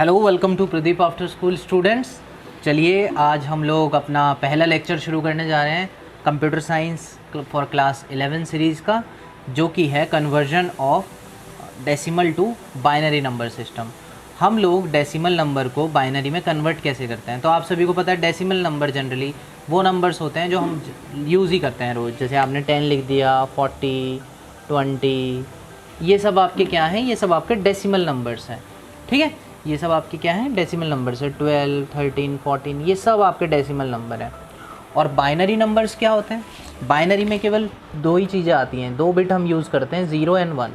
Hello, welcome to Pradeep after school students. चलिए आज हम लोग अपना पहला लेक्चर शुरू करने जा रहे हैं computer science for class 11 series का, जो कि है conversion of decimal to binary number system. हम लोग डेसिमल नंबर को बाइनरी में कन्वर्ट कैसे करते हैं। तो आप सभी को पता है डेसिमल नंबर जनरली वो नंबर्स होते हैं जो हम यूज़ ही करते हैं रोज़। जैसे आपने 10 लिख दिया, 40, 20, ये सब आपके क्या हैं, ये सब आपके डेसिमल नंबर्स हैं। ठीक है, ये सब आपके क्या हैं, डेसिमल नंबर्स है। 12, 13, 14 ये सब आपके डेसिमल नंबर हैं। और बाइनरी नंबर्स क्या होते हैं? बाइनरी में केवल दो ही चीज़ें आती हैं, दो बिट हम यूज़ करते हैं, 0 और 1।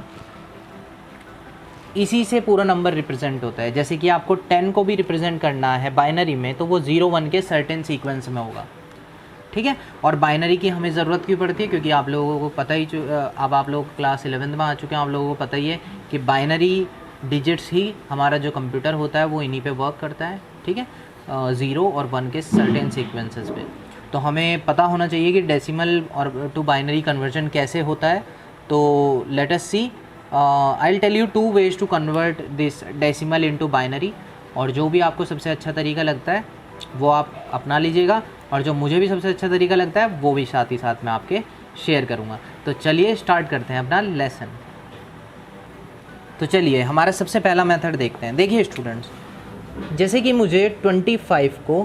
इसी से पूरा नंबर रिप्रेजेंट होता है। जैसे कि आपको 10 को भी रिप्रेजेंट करना है बाइनरी में, तो वो 0 1 के सर्टेन सीक्वेंस में होगा। ठीक है, और बाइनरी की हमें ज़रूरत क्यों पड़ती है? क्योंकि आप लोगों को पता ही, अब आप लोग क्लास 11 में आ चुके हैं, आप लोगों को पता ही है कि बाइनरी डिजिट्स ही हमारा जो कंप्यूटर होता है वो इन्हीं पे वर्क करता है। ठीक है, 0 और 1 के सर्टेन सीक्वेंसेस पे। तो हमें पता होना चाहिए कि डेसिमल और टू बाइनरी कन्वर्जन कैसे होता है। तो let us see, I will tell you 2 ways to convert this decimal into binary. और जो भी आपको सबसे अच्छा तरीका लगता है वो आप अपना लीजिएगा, और जो मुझे भी सबसे अच्छा तरीका लगता है वो भी साथ ही साथ मैं आपके शेयर करूँगा। तो चलिए स्टार्ट करते हैं अपना लेसन। तो चलिए हमारा सबसे पहला मेथड देखते हैं। देखिए स्टूडेंट्स, जैसे कि मुझे 25 को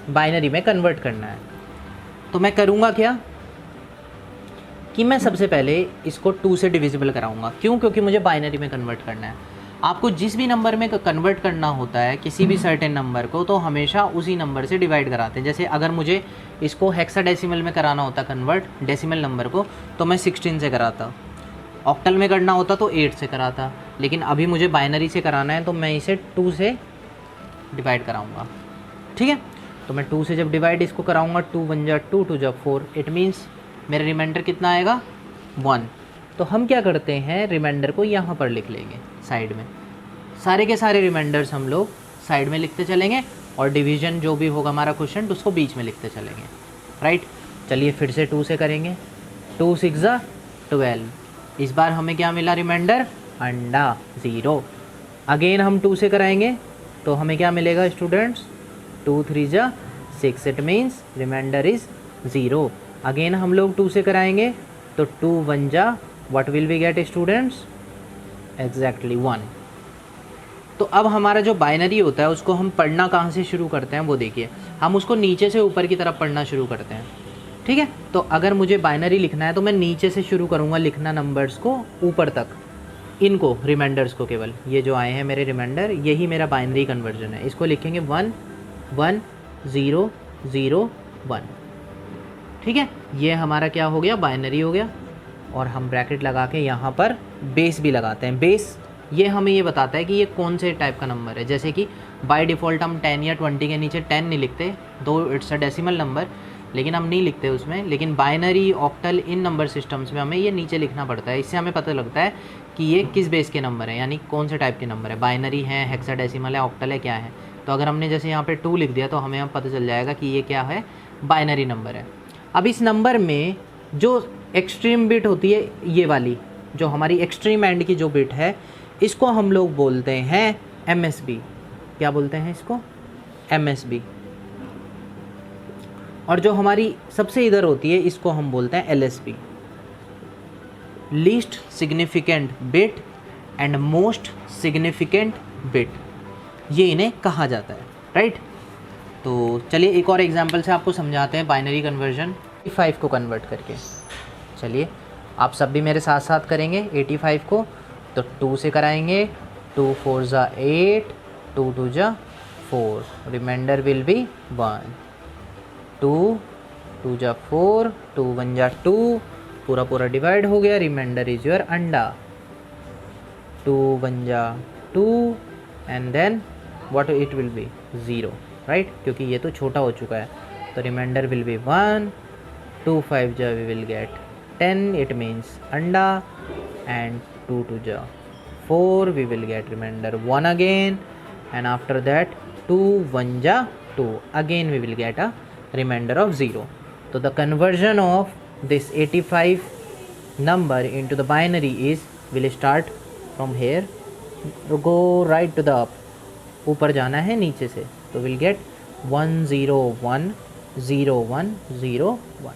बाइनरी में कन्वर्ट करना है, तो मैं करूँगा क्या कि मैं सबसे पहले इसको 2 से डिविजिबल कराऊंगा। क्यों? क्योंकि मुझे बाइनरी में कन्वर्ट करना है। आपको जिस भी नंबर में कन्वर्ट करना होता है, किसी भी सर्टेन नंबर को, तो हमेशा उसी नंबर से डिवाइड कराते हैं। जैसे अगर मुझे इसको हेक्साडेसिमल में कराना होता कन्वर्ट डेसिमल नंबर को, तो मैं 16 से कराता। ऑक्टल में करना होता तो 8 से कराता। लेकिन अभी मुझे बाइनरी से कराना है, तो मैं इसे 2 से डिवाइड कराऊंगा। ठीक है, तो मैं 2 से जब डिवाइड इसको कराऊंगा, 2 1 जा 2, 2 जा 4, इट मीन्स मेरा रिमाइंडर कितना आएगा? 1। तो हम क्या करते हैं, रिमाइंडर को यहाँ पर लिख लेंगे साइड में। सारे के सारे रिमाइंडर्स हम लोग साइड में लिखते चलेंगे, और डिवीजन जो भी होगा हमारा क्वेश्चन उसको बीच में लिखते चलेंगे। राइट, चलिए फिर से 2 से करेंगे। 2 6 जा 12। इस बार हमें क्या मिला रिमाइंडर? अंडा, 0। अगेन हम 2 से कराएंगे, तो हमें क्या मिलेगा स्टूडेंट्स? 2 3 जा 6, it means remainder is 0। Again हम लोग 2 से कराएंगे, तो 2 1 जा, what will we get students? Exactly 1। तो अब हमारा जो बाइनरी होता है उसको हम पढ़ना कहाँ से शुरू करते हैं वो देखिए। हम उसको नीचे से ऊपर की तरफ पढ़ना शुरू करते हैं। ठीक है, तो अगर मुझे बाइनरी लिखना है तो मैं नीचे से शुरू करूँगा लिखना नंबर्स को ऊपर तक, इनको रिमाइंडर्स को। केवल ये जो आए हैं मेरे रिमाइंडर, यही मेरा बाइनरी कन्वर्जन है। इसको लिखेंगे 1 1 0 0 1। ठीक है, ये हमारा क्या हो गया? बाइनरी हो गया। और हम ब्रैकेट लगा के यहाँ पर बेस भी लगाते हैं। बेस ये हमें ये बताता है कि ये कौन से टाइप का नंबर है। जैसे कि बाय डिफ़ॉल्ट हम 10 या 20 के नीचे 10 नहीं लिखते, दो इट्स अ डेसिमल नंबर, लेकिन हम नहीं लिखते उसमें। लेकिन बाइनरी, ऑक्टल, इन नंबर सिस्टम्स में हमें ये नीचे लिखना पड़ता है। इससे हमें पता लगता है कि ये किस बेस के नंबर है, यानी कौन से टाइप के नंबर है, बाइनरी है, हेक्साडेसिमल है, ऑक्टल है, क्या है। तो अगर हमने जैसे यहाँ पे 2 लिख दिया, तो हमें यहाँ पता चल जाएगा कि ये क्या है, बाइनरी नंबर है। अब इस नंबर में जो एक्सट्रीम बिट होती है, ये वाली जो हमारी एक्सट्रीम एंड की जो बिट है, इसको हम लोग बोलते हैं MSB। क्या बोलते हैं इसको? MSB। और जो हमारी सबसे इधर होती है, इसको हम बोलते हैं LSB, least significant bit and most significant bit, ये इन्हें कहा जाता है। राइट, तो चलिए एक और एग्जांपल से आपको समझाते हैं बाइनरी कन्वर्जन 85 को कन्वर्ट करके। चलिए आप सब भी मेरे साथ साथ करेंगे 85 को। तो 2 से कराएंगे, 2 4 जा 8, 2 2 जा 4, रिमाइंडर विल बी 1। 2 2 जा 4, 2 1 जा 2, पूरा पूरा डिवाइड हो गया, रिमाइंडर इज योर अंडा। 2 1 जा 2, and then what it will be? 0। Right, क्योंकि ये तो छोटा हो चुका है, तो रिमाइंडर विल बी 1। 2 5 जा we will get 10, it means अंडा, and 2 2 ja 4, we will get remainder 1 again, and after that 2 1 ja 2, again we will get a remainder of 0. So the conversion of this 85 number into the binary is, will start from here, go right to the up, ऊपर जाना है नीचे से, तो will get 1010101।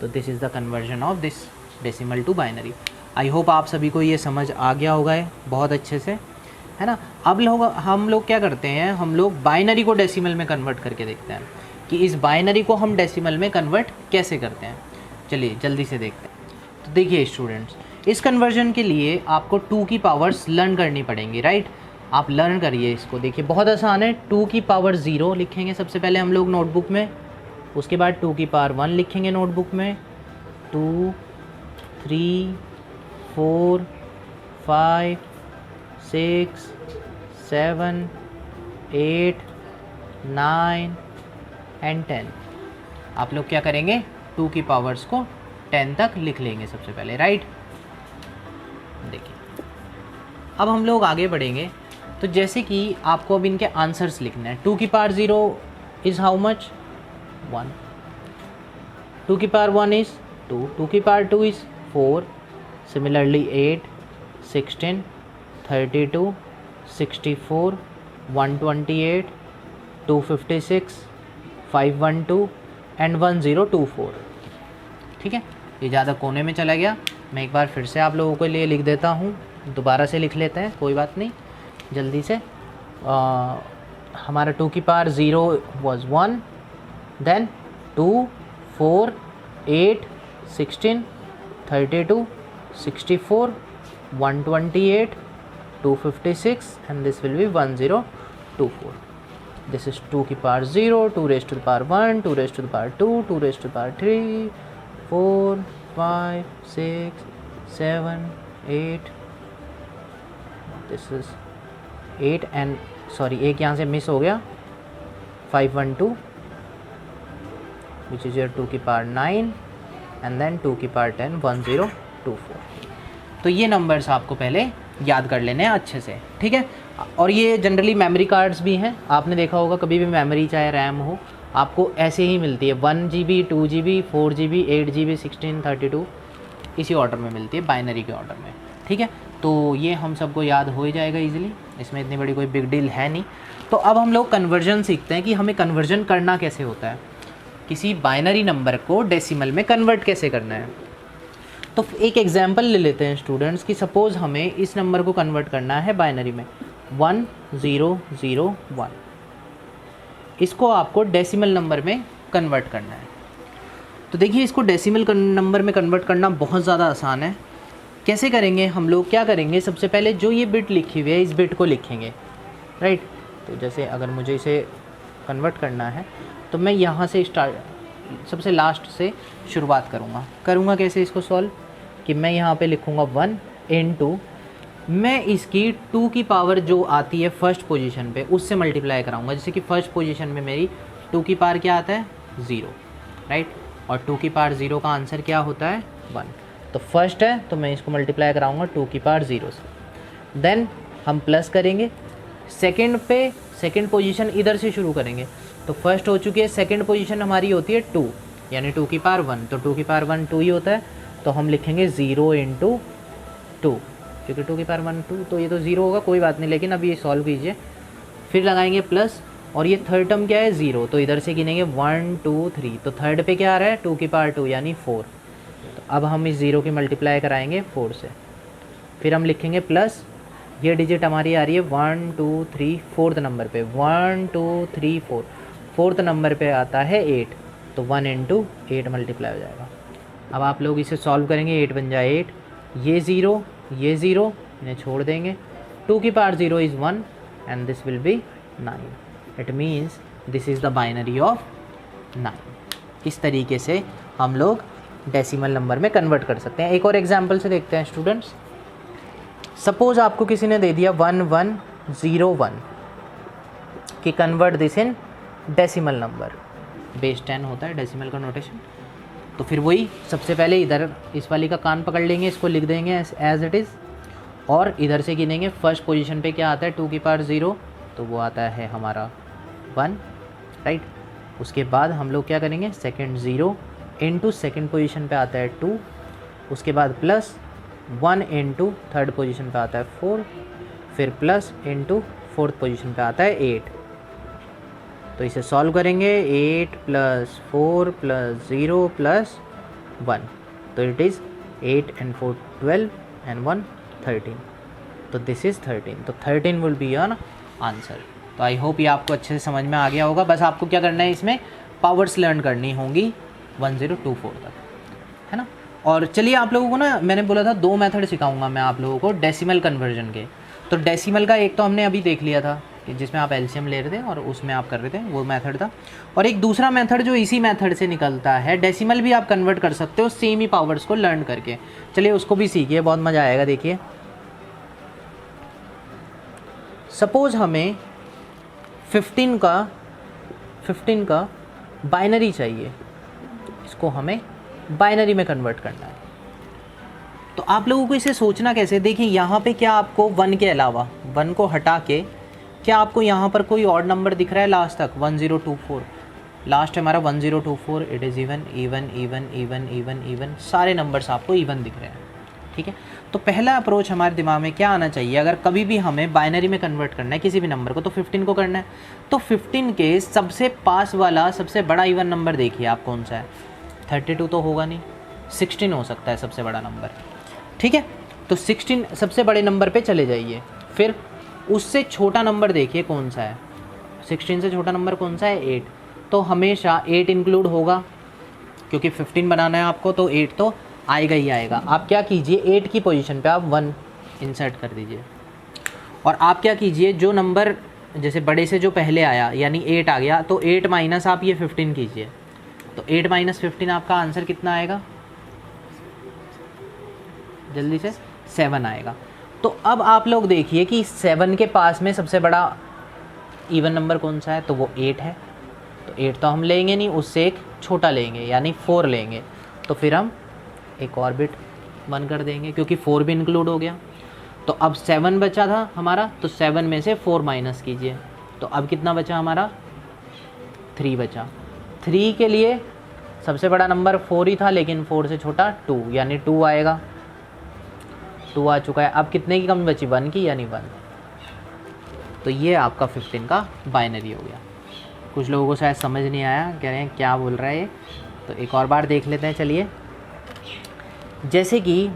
तो this is the conversion of this decimal to binary. I hope आप सभी को ये समझ आ गया होगा बहुत अच्छे से, है ना। अब हम लोग क्या करते हैं, हम लोग बाइनरी को डेसिमल में कन्वर्ट करके देखते हैं कि इस बाइनरी को हम डेसिमल में कन्वर्ट कैसे करते हैं। चलिए जल्दी से देखते हैं। तो देखिए स्टूडेंट्स, इस कन्वर्जन के लिए आपको 2 की पावर्स लर्न करनी पड़ेंगी, राइट। आप लर्न करिए इसको, देखिए बहुत आसान है। 2 की पावर 0 लिखेंगे सबसे पहले हम लोग नोटबुक में, उसके बाद 2 की पावर 1 लिखेंगे नोटबुक में, 2 3 4 5 6 7 8 9 एंड 10। आप लोग क्या करेंगे, 2 की पावर्स को 10 तक लिख लेंगे सबसे पहले, राइट। देखिए अब हम लोग आगे बढ़ेंगे। तो जैसे कि आपको अब इनके आंसर्स लिखना है। 2 की पावर 0 इज़ हाउ मच, 1। 2 की पावर 1 इज़ 2, 2 की पावर 2 इज़ 4, सिमिलरली 8 16 32 64 128 256 512 एंड 1024। ठीक है, ये ज़्यादा कोने में चला गया। मैं एक बार फिर से आप लोगों के लिए लिख देता हूँ, दोबारा से लिख लेते हैं, कोई बात नहीं, जल्दी से। हमारा 2 की power 0 was 1, then 2 4 8 16 32 64 128 256 and this will be 1024. This is 2 की power 0, 2 raised to the power 1, 2 raised to the power 2, 2 raised to the power 3, 4 5 6 7 8, this is 8 and sorry एक यहाँ से मिस हो गया, 512 which is your 2 की पावर 9 and then 2 की power 10 1024। तो ये नंबर्स आपको पहले याद कर लेने हैं अच्छे से, ठीक है। और ये जनरली मेमोरी कार्ड्स भी हैं, आपने देखा होगा कभी भी मेमोरी चाहे रैम हो आपको ऐसे ही मिलती है, 1 GB 2 GB 4 GB 8 GB 16 32 इसी ऑर्डर में मिलती है, बाइनरी के ऑर्डर में, ठीक है। तो ये हम सबको याद हो ही जाएगा इजीली, इसमें इतनी बड़ी कोई बिग डील है नहीं। तो अब हम लोग कन्वर्जन सीखते हैं कि हमें कन्वर्जन करना कैसे होता है, किसी बाइनरी नंबर को डेसिमल में कन्वर्ट कैसे करना है। तो एक एग्जांपल ले लेते हैं स्टूडेंट्स कि सपोज़ हमें इस नंबर को कन्वर्ट करना है बाइनरी में 1001, इसको आपको डेसिमल नंबर में कन्वर्ट करना है। तो देखिए इसको डेसिमल नंबर में कन्वर्ट करना बहुत ज़्यादा आसान है। कैसे करेंगे हम लोग, क्या करेंगे, सबसे पहले जो ये बिट लिखी हुई है इस बिट को लिखेंगे, राइट। तो जैसे अगर मुझे इसे कन्वर्ट करना है तो मैं यहाँ से सबसे लास्ट से शुरुआत करूँगा कैसे इसको सॉल्व, कि मैं यहाँ पे लिखूँगा 1 into, मैं इसकी 2 की पावर जो आती है फर्स्ट पोजीशन पे उससे मल्टीप्लाई कराऊँगा। जैसे कि फर्स्ट पोजीशन में मेरी 2 की पावर क्या आता है 0, राइट, और 2 की पावर 0 का आंसर क्या होता है 1। तो फर्स्ट है तो मैं इसको मल्टीप्लाई कराऊँगा 2 की पावर 0 से, देन हम प्लस करेंगे सेकेंड पे, सेकेंड पोजीशन इधर से शुरू करेंगे। तो फर्स्ट हो चुकी है, सेकेंड पोजीशन हमारी होती है 2, यानी 2 की पावर 1, तो 2 की पावर 1 2 ही होता है, तो हम लिखेंगे 0 into 2, क्योंकि 2 की पावर 1 2, तो ये तो 0 होगा, कोई बात नहीं, लेकिन अब ये सॉल्व कीजिए। फिर लगाएंगे प्लस, और ये थर्ड टर्म क्या है 0, तो इधर से गिनेंगे 1 2 3, तो थर्ड पे क्या आ रहा है 2 की पावर 2 यानी 4। तो अब हम इस 0 की मल्टीप्लाई कराएंगे 4 से, फिर हम लिखेंगे प्लस, ये डिजिट हमारी आ रही है 1 2 3 फोर्थ नंबर पे, 1 2 3 4, फोर्थ नंबर पे आता है 8, तो 1 into 8 मल्टीप्लाई हो जाएगा। अब आप लोग इसे सॉल्व करेंगे, 8 बन जाए 8, ये 0 इन्हें छोड़ देंगे, 2 की power 0 is 1 and this will be 9। It means this is the binary of 9। इस तरीके से हम लोग डेसिमल नंबर में कन्वर्ट कर सकते हैं। एक और एग्जांपल से देखते हैं स्टूडेंट्स। सपोज़ आपको किसी ने दे दिया 1101 कि convert this in decimal number, base 10 होता है डेसिमल का नोटेशन। तो फिर वही सबसे पहले इधर इस वाली का कान पकड़ लेंगे, इसको लिख देंगे एज इट इज़, और इधर से गिनेंगे फर्स्ट पोजीशन पे क्या आता है 2 की पावर 0, तो वो आता है हमारा 1, राइट। उसके बाद हम लोग क्या करेंगे, सेकंड 0 into सेकंड पोजीशन पे आता है 2, उसके बाद प्लस 1 into थर्ड पोजीशन पे आता है 4, फिर प्लस into फोर्थ पोजीशन पे आता है 8। तो इसे सॉल्व करेंगे 8 + 4 + 0 + 1, तो इट इज़ 8 and 4 12 and 1 13, तो दिस इज़ 13, तो 13 विल बी योर आंसर। तो आई होप ये आपको अच्छे से समझ में आ गया होगा। बस आपको क्या करना है, इसमें पावर्स लर्न करनी होंगी 1024 तक, है ना। और चलिए आप लोगों को ना, मैंने बोला था 2 मेथड सिखाऊंगा मैं आप लोगों को डेसिमल कन्वर्जन के। तो डेसिमल का एक तो हमने अभी देख लिया था कि जिसमें आप एलसीएम ले रहे थे और उसमें आप कर रहे थे, वो मेथड था। और एक दूसरा मेथड जो इसी मेथड से निकलता है, डेसिमल भी आप कन्वर्ट कर सकते हो सेम ही पावर्स को लर्न करके। चलिए उसको भी सीखिए, बहुत मज़ा आएगा। देखिए सपोज़ हमें 15 का बाइनरी चाहिए, इसको हमें बाइनरी में कन्वर्ट करना है। तो आप लोगों को इसे सोचना कैसे, देखिए यहाँ पे क्या आपको 1 के अलावा, 1 को हटा के क्या आपको यहाँ पर कोई और नंबर दिख रहा है लास्ट तक? 1024 लास्ट है हमारा 1024, it is even even even even even even, सारे नंबर्स आपको इवन दिख रहे हैं, ठीक है। तो पहला अप्रोच हमारे दिमाग में क्या आना चाहिए, अगर कभी भी हमें बाइनरी में कन्वर्ट करना है किसी भी नंबर को, तो 15 को करना है। तो 15 के सबसे पास वाला सबसे बड़ा इवन नंबर देखिए आप कौन सा है? 32 तो होगा नहीं, 16 हो सकता है सबसे बड़ा नंबर, ठीक है। तो 16 सबसे बड़े नंबर पे चले जाइए, फिर उससे छोटा नंबर देखिए कौन सा है। 16 से छोटा नंबर कौन सा है? 8। तो हमेशा 8 इंक्लूड होगा, क्योंकि 15 बनाना है आपको, तो 8 तो आएगा ही आएगा। आप क्या कीजिए, 8 की पोजीशन पे आप 1 इंसर्ट कर दीजिए, और आप क्या कीजिए, जो नंबर जैसे बड़े से जो पहले आया यानी 8 आ गया, तो 8 माइनस आप ये 15 कीजिए, तो 8 - 15 आपका आंसर कितना आएगा? जल्दी से 7 आएगा। तो अब आप लोग देखिए कि 7 के पास में सबसे बड़ा इवन नंबर कौन सा है? तो वो 8 है। तो 8 तो हम लेंगे नहीं, उससे एक छोटा लेंगे यानी 4 लेंगे। तो फिर हम एक और बिट 1 कर देंगे, क्योंकि 4 भी इंक्लूड हो गया। तो अब 7 बचा था हमारा, तो 7 में से 4 माइनस कीजिए, तो अब कितना बचा हमारा? 3 बचा। 3 के लिए सबसे बड़ा नंबर 4 ही था, लेकिन 4 से छोटा 2 यानी 2 आएगा। 2 आ चुका है। अब कितने की कमी बची? 1 की, यानी 1। तो ये आपका 15 का बाइनरी हो गया। कुछ लोगों को शायद समझ नहीं आया, कह रहे हैं क्या बोल रहा है ये, तो एक और बार देख लेते हैं। चलिए, जैसे कि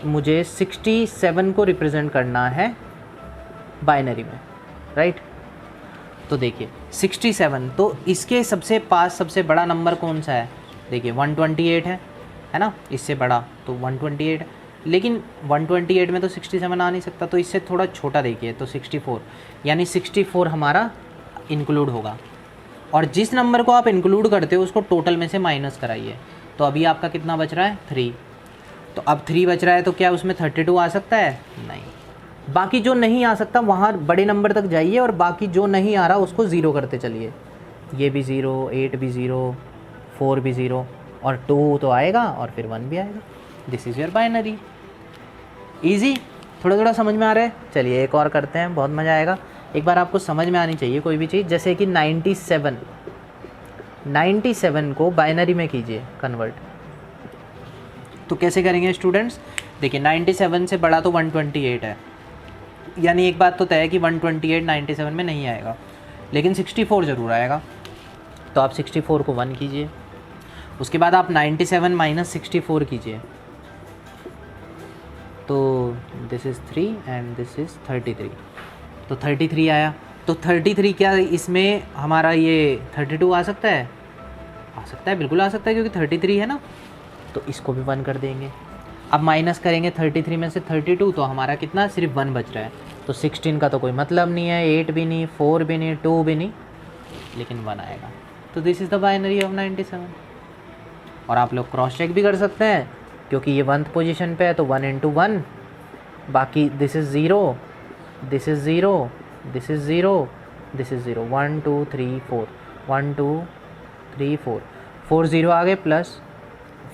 मुझे 67 को रिप्रेजेंट करना है बाइनरी में, राइट। तो देखिए 67, तो इसके सबसे पास सबसे बड़ा नंबर कौन सा है? देखिए 128 है ना, इससे बड़ा तो 128 है, लेकिन 128 में तो 67 आ नहीं सकता, तो इससे थोड़ा छोटा देखिए, तो 64 यानी 64 हमारा इंक्लूड होगा। और जिस नंबर को आप इंक्लूड करते हो उसको टोटल में से माइनस कराइए, तो अभी आपका कितना बच रहा है? 3। तो अब 3 बच रहा है, तो क्या उसमें 32 आ सकता है? नहीं। बाकी जो नहीं आ सकता वहाँ बड़े नंबर तक जाइए, और बाकी जो नहीं आ रहा उसको ज़ीरो करते चलिए। ये भी 0, 8 भी 0, 4 भी 0, और 2 तो आएगा, और फिर 1 भी आएगा। This is your binary. Easy, थोड़ा थोड़ा समझ में आ रहा है। चलिए एक और करते हैं, बहुत मज़ा आएगा। एक बार आपको समझ में आनी चाहिए कोई भी चीज़, जैसे कि 97 को बाइनरी में कीजिए कन्वर्ट। तो कैसे करेंगे स्टूडेंट्स? देखिए 97 से बड़ा तो 128 है, यानी एक बात तो तय है कि 128 97 में नहीं आएगा, लेकिन 64 ज़रूर आएगा। तो आप 64 को 1 कीजिए, उसके बाद आप 97 - 64 कीजिए, तो this is 3 and this is 33, तो 33 आया। तो 33 क्या इसमें हमारा ये 32 आ सकता है? आ सकता है, बिल्कुल आ सकता है, क्योंकि 33 है ना। तो इसको भी 1 कर देंगे। अब माइनस करेंगे 33 में से 32, तो हमारा कितना? सिर्फ 1 बच रहा है। तो 16 का तो कोई मतलब नहीं है, 8 भी नहीं, 4 भी नहीं, 2 भी नहीं, लेकिन 1 आएगा। तो this is the binary of 97। और आप लोग क्रॉस चेक भी कर सकते हैं, क्योंकि ये 1th पोजीशन पे है, तो 1 × 1, बाकी this is 0, this is 0, this is 0, this is 0, 1 2 3 4, 1 2 3 4, 4 0 आ गए, प्लस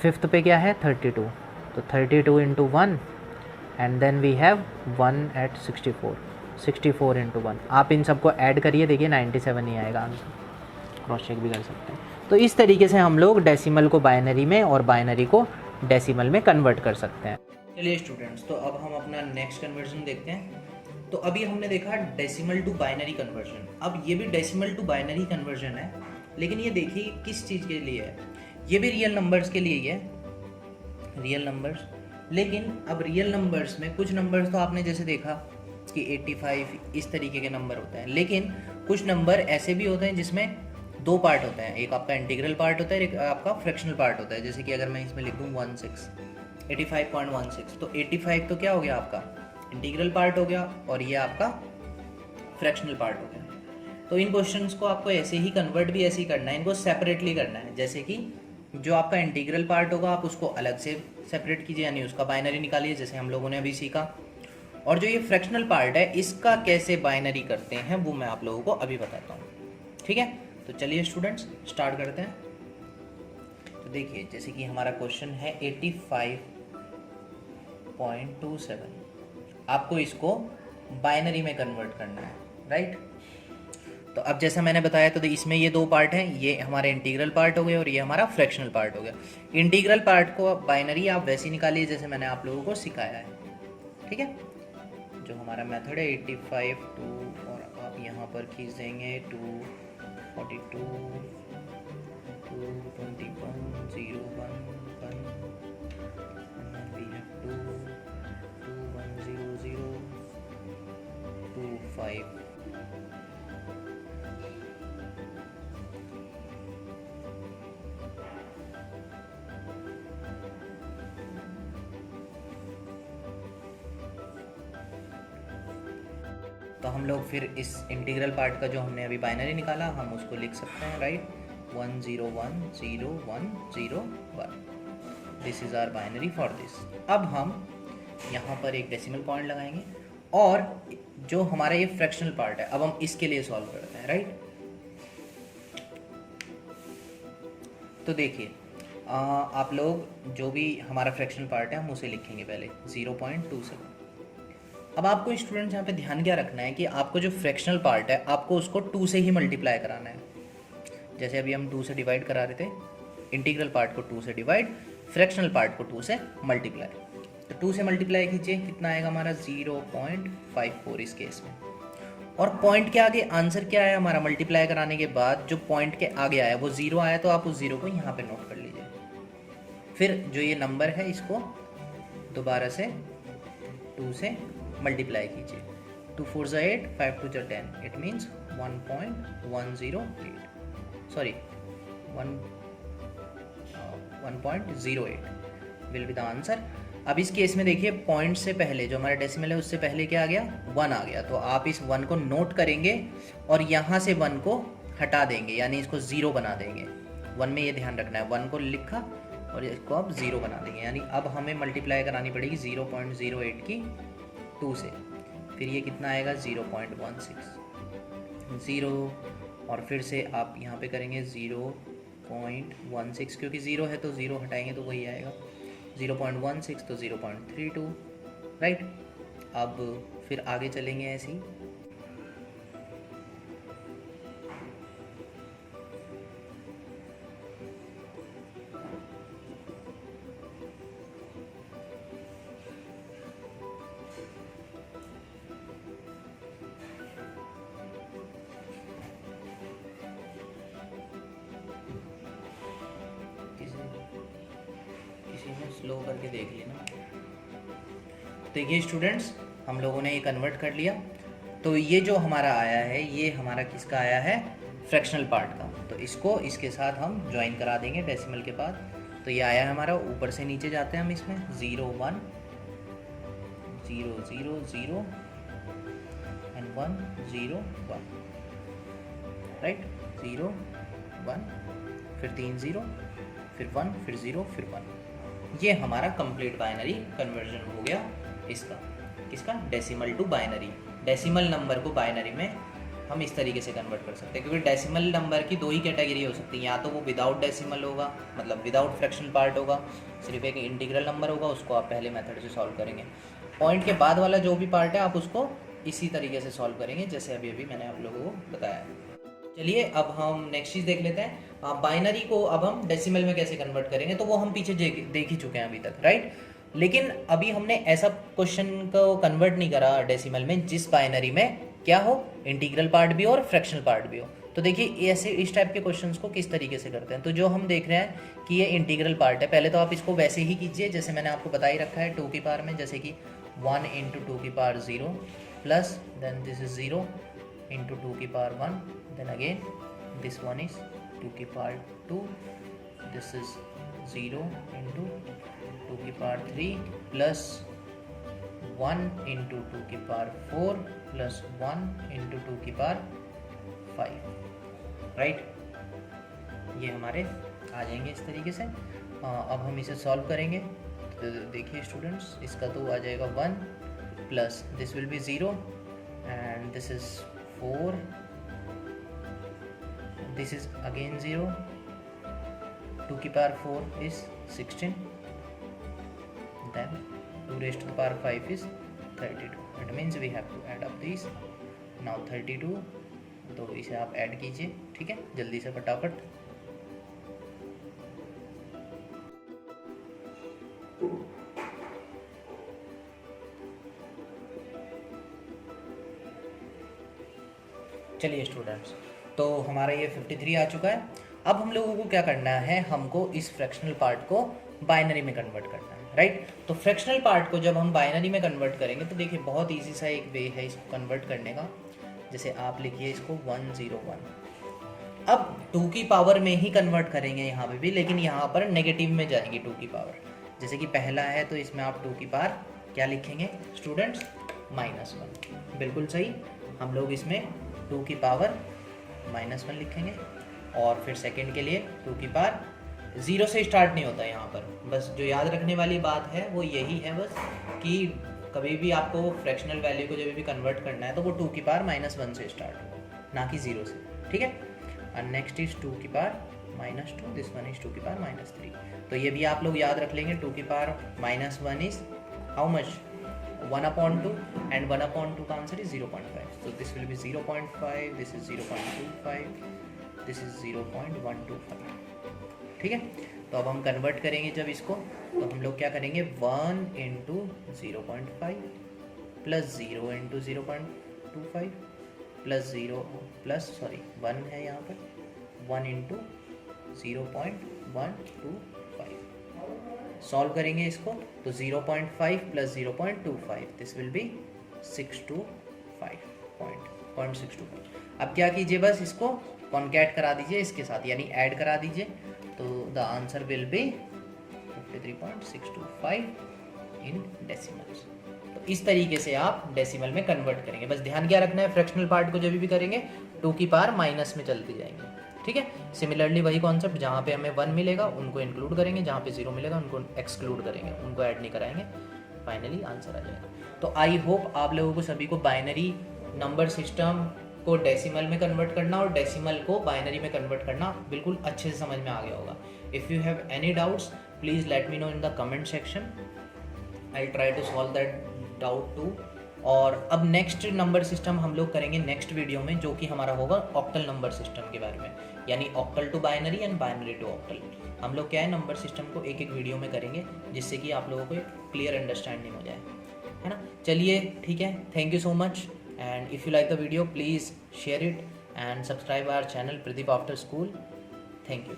5th पे क्या है? 32, तो 32 × 1, and then we have 1 at 64, 64 × 1। आप इन सबको ऐड करिए, देखिए 97 ही आएगा आंसर। क्रॉस चेक भी कर सकते हैं। तो इस तरीके से हम लोग डेसिमल को बाइनरी में और बाइनरी को डेसिमल में कन्वर्ट कर सकते हैं। चलिए स्टूडेंट्स, तो अब हम अपना नेक्स्ट कन्वर्जन देखते हैं। तो अभी हमने देखा डेसिमल टू बाइनरी कन्वर्जन। अब ये भी डेसिमल टू बाइनरी कन्वर्जन है, लेकिन ये देखिए किस चीज़ के लिए है। ये भी रियल नंबर्स के लिए ही है, रियल नंबर्स। लेकिन अब रियल नंबर्स में कुछ नंबर्स तो आपने जैसे देखा कि 85 इस तरीके के नंबर होते हैं, लेकिन कुछ नंबर ऐसे भी होते हैं जिसमें दो पार्ट होते हैं, एक आपका इंटीग्रल पार्ट होता है, एक आपका फ्रैक्शनल पार्ट होता है। जैसे कि अगर मैं इसमें लिख दूँ 85.16, तो 85 तो क्या हो गया आपका इंटीग्रल पार्ट हो गया, और ये आपका फ्रैक्शनल पार्ट हो गया। तो इन क्वेश्चंस को आपको ऐसे ही कन्वर्ट भी ऐसे ही करना है, इनको सेपरेटली करना है। जैसे कि जो आपका इंटीग्रल पार्ट होगा आप उसको अलग से सेपरेट कीजिए, यानी उसका बाइनरी निकालिए जैसे हम लोगों ने अभी सीखा। और जो ये फ्रैक्शनल पार्ट है इसका कैसे बाइनरी करते हैं वो मैं आप लोगों को अभी बताता हूँ, ठीक है। तो चलिए स्टूडेंट्स स्टार्ट करते हैं। तो देखिए जैसे कि हमारा क्वेश्चन है 85.27, आपको इसको बाइनरी में कन्वर्ट करना है, राइट। तो अब जैसा मैंने बताया तो इसमें ये दो पार्ट हैं, ये हमारे इंटीग्रल पार्ट हो गए और ये हमारा फ्रैक्शनल पार्ट हो गया। इंटीग्रल पार्ट को बाइनरी आप वैसे निकालिए जैसे मैंने आप लोगों को सिखाया है, ठीक है। जो हमारा मेथड है 85 टू, और आप यहाँ पर खींच देंगे 242 221 01 1, we have 2 2100 25। तो हम लोग फिर इस इंटीग्रल पार्ट का जो हमने अभी बाइनरी निकाला हम उसको लिख सकते हैं, right. 1010101, this is our binary for this. अब हम यहाँ पर एक डेसिमल पॉइंट लगाएंगे, और जो हमारा ये फ्रैक्शनल पार्ट है अब हम इसके लिए सॉल्व करते हैं, राइट। तो देखिए आप लोग जो भी हमारा फ्रैक्शनल पार्ट है हम उसे लिखेंगे पहले 0.27। अब आपको स्टूडेंट्स यहाँ पे ध्यान क्या रखना है कि आपको जो फ्रैक्शनल पार्ट है आपको उसको 2 से ही मल्टीप्लाई कराना है। जैसे अभी हम 2 से डिवाइड करा रहे थे, इंटीग्रल पार्ट को 2 से डिवाइड, फ्रैक्शनल पार्ट को 2 से मल्टीप्लाई। तो 2 से मल्टीप्लाई कीजिए, कितना आएगा हमारा 0.54 इस केस में। और पॉइंट के आगे आंसर क्या है हमारा, मल्टीप्लाई कराने के बाद जो पॉइंट के आगे आया वो 0 आया, तो आप उस 0 को यहाँ पे नोट कर लीजिए। फिर जो ये नंबर है इसको दोबारा से 2 से मल्टीप्लाई कीजिए। 2 4 ज़ा 8, 5 2 ज़ा 10, it means 1.108, sorry 1.08 will be the answer. अब इस केस में देखिए पॉइंट से पहले जो हमारा डेसिमल है उससे पहले क्या आ गया, 1 आ गया। तो आप इस 1 को नोट करेंगे और यहाँ से 1 को हटा देंगे, यानी इसको 0 बना देंगे। 1 में ये ध्यान रखना है, 1 को लिखा और इसको आप 0 बना देंगे, यानी अब हमें मल्टीप्लाई करानी पड़ेगी 0.08 की 2 से। फिर ये कितना आएगा 0.16, 0, और फिर से आप यहाँ पे करेंगे 0.16, क्योंकि 0 है तो 0 हटाएंगे तो वही आएगा 0.16, तो 0.32, राइट। अब फिर आगे चलेंगे ऐसे ही। स्लो करके देख लेना। देखिए स्टूडेंट्स हम लोगों ने ये कन्वर्ट कर लिया। तो ये जो हमारा आया है ये हमारा किसका आया है, फ्रैक्शनल पार्ट का। तो इसको इसके साथ हम ज्वाइन करा देंगे डेसिमल के बाद। तो ये आया है हमारा, ऊपर से नीचे जाते हैं हम इसमें 0 1 0 0 0 एंड 1 0 1, राइट। 0 1, फिर 3 0, फिर 1, फिर 0, फिर 1। ये हमारा कंप्लीट बाइनरी कन्वर्जन हो गया इसका, किसका, decimal to binary. Decimal number को बाइनरी में हम इस तरीके से कन्वर्ट कर सकते हैं, क्योंकि डेसिमल नंबर की 2 ही कैटेगरी हो सकती है, या तो वो विदाउट डेसिमल होगा, मतलब विदाउट फ्रैक्शनल पार्ट होगा, सिर्फ एक इंटीग्रल नंबर होगा, उसको आप पहले मेथड से सॉल्व करेंगे। पॉइंट के बाद वाला जो भी पार्ट है आप उसको इसी तरीके से सॉल्व करेंगे जैसे अभी अभी मैंने आप लोगों को बताया है। चलिए अब हम नेक्स्ट चीज़ देख लेते हैं, बाइनरी को अब हम डेसिमल में कैसे कन्वर्ट करेंगे। तो वो हम पीछे देख ही चुके हैं अभी तक, राइट। लेकिन अभी हमने ऐसा क्वेश्चन को कन्वर्ट नहीं करा डेसिमल में जिस बाइनरी में क्या हो, इंटीग्रल पार्ट भी हो और फ्रैक्शनल पार्ट भी हो। तो देखिए ऐसे इस टाइप के क्वेश्चंस को किस तरीके से करते हैं। तो जो हम देख रहे हैं कि ये इंटीग्रल पार्ट है, पहले तो आप इसको वैसे ही कीजिए जैसे मैंने आपको बता ही रखा है 2 की पावर में, जैसे कि 1 × 2 की power 0 plus then this is 0 × 2 की power 1, then again this one is 2 की पावर 2, दिस इज 0 × 2 की पावर 3 प्लस 1 × 2 की पावर 4 प्लस 1 × 2 की पावर 5, राइट। ये हमारे आ जाएंगे इस तरीके से। अब हम इसे सॉल्व करेंगे। तो देखिए स्टूडेंट्स, इसका तो आ जाएगा 1 plus this will be 0 and this is 4, this is again 0, 2 की power 4 is 16, then 2 raised to the power 5 is 32. It means we have to add up these. Now 32, तो इसे आप ऐड कीजिए, ठीक है, जल्दी से फटाफट। चलिए स्टूडेंट्स, तो हमारा ये 53 आ चुका है। अब हम लोगों को क्या करना है, हमको इस फ्रैक्शनल पार्ट को बाइनरी में कन्वर्ट करना है, राइट। तो फ्रैक्शनल पार्ट को जब हम बाइनरी में कन्वर्ट करेंगे तो देखिए बहुत इजी सा एक वे है इसको कन्वर्ट करने का। जैसे आप लिखिए इसको 101। अब 2 की पावर में ही कन्वर्ट करेंगे यहाँ पे भी, लेकिन यहाँ पर नेगेटिव में जाएंगी 2 की पावर। जैसे कि पहला है तो इसमें आप 2 की पावर क्या लिखेंगे स्टूडेंट्स, -1। बिल्कुल सही, हम लोग इसमें 2 की पावर -1 लिखेंगे। और फिर सेकंड के लिए 2 की पावर 0 से स्टार्ट नहीं होता है यहाँ पर। बस जो याद रखने वाली बात है वो यही है बस कि कभी भी आपको फ्रैक्शनल वैल्यू को जब भी कन्वर्ट करना है तो वो 2 की पावर -1 से स्टार्ट हो, ना कि 0 से, ठीक है। और नेक्स्ट इज 2 की पावर -2, दिस वन इज 2 की पावर -3। तो ये भी आप लोग याद रख लेंगे। 2 की power -1 is how much, 1/2 and 1/2 का आंसर इज 0.5। तो this will be 0.5, this is 0.25, this is 0.125, ठीक है। तो अब हम कन्वर्ट करेंगे जब इसको, तो हम लोग क्या करेंगे, 1 × 0.5 प्लस 0 × 0.25 प्लस 1 है यहाँ पर, 1 × 0.125। सॉल्व करेंगे इसको तो 0.5 प्लस 0.25, दिस विल बी 625.625। अब क्या कीजिए, बस इसको कॉन्कैट करा दीजिए इसके साथ, यानी ऐड करा दीजिए। तो the answer will be 53.625 in decimals. तो इस तरीके से आप डेसिमल में कन्वर्ट करेंगे। बस ध्यान क्या रखना है, फ्रैक्शनल पार्ट को जब भी करेंगे 2 की पावर माइनस में चलते जाएंगे, ठीक है। सिमिलरली वही कॉन्सेप्ट, जहाँ पे हमें 1 मिलेगा उनको इंक्लूड करेंगे, जहाँ पे 0 मिलेगा उनको एक्सक्लूड करेंगे, उनको ऐड नहीं कराएंगे। फाइनली आंसर आ जाएगा। तो आई होप आप लोगों को सभी को बाइनरी नंबर सिस्टम को डेसिमल में कन्वर्ट करना और डेसिमल को बाइनरी में कन्वर्ट करना बिल्कुल अच्छे से समझ में आ गया होगा। If you have any doubts please let me know in the comment section, I try to solve that doubt too. और अब नेक्स्ट नंबर सिस्टम हम लोग करेंगे नेक्स्ट वीडियो में, जो कि हमारा होगा ऑक्टल नंबर सिस्टम के बारे में, यानी octal to binary and binary to octal. हम लोग क्या है, नंबर सिस्टम को एक एक वीडियो में करेंगे, जिससे कि आप लोगों को एक क्लियर अंडरस्टैंडिंग हो जाए, है ना। चलिए ठीक है, thank you so much, and if you like the video please share it and subscribe our channel Pradeep After School. Thank you.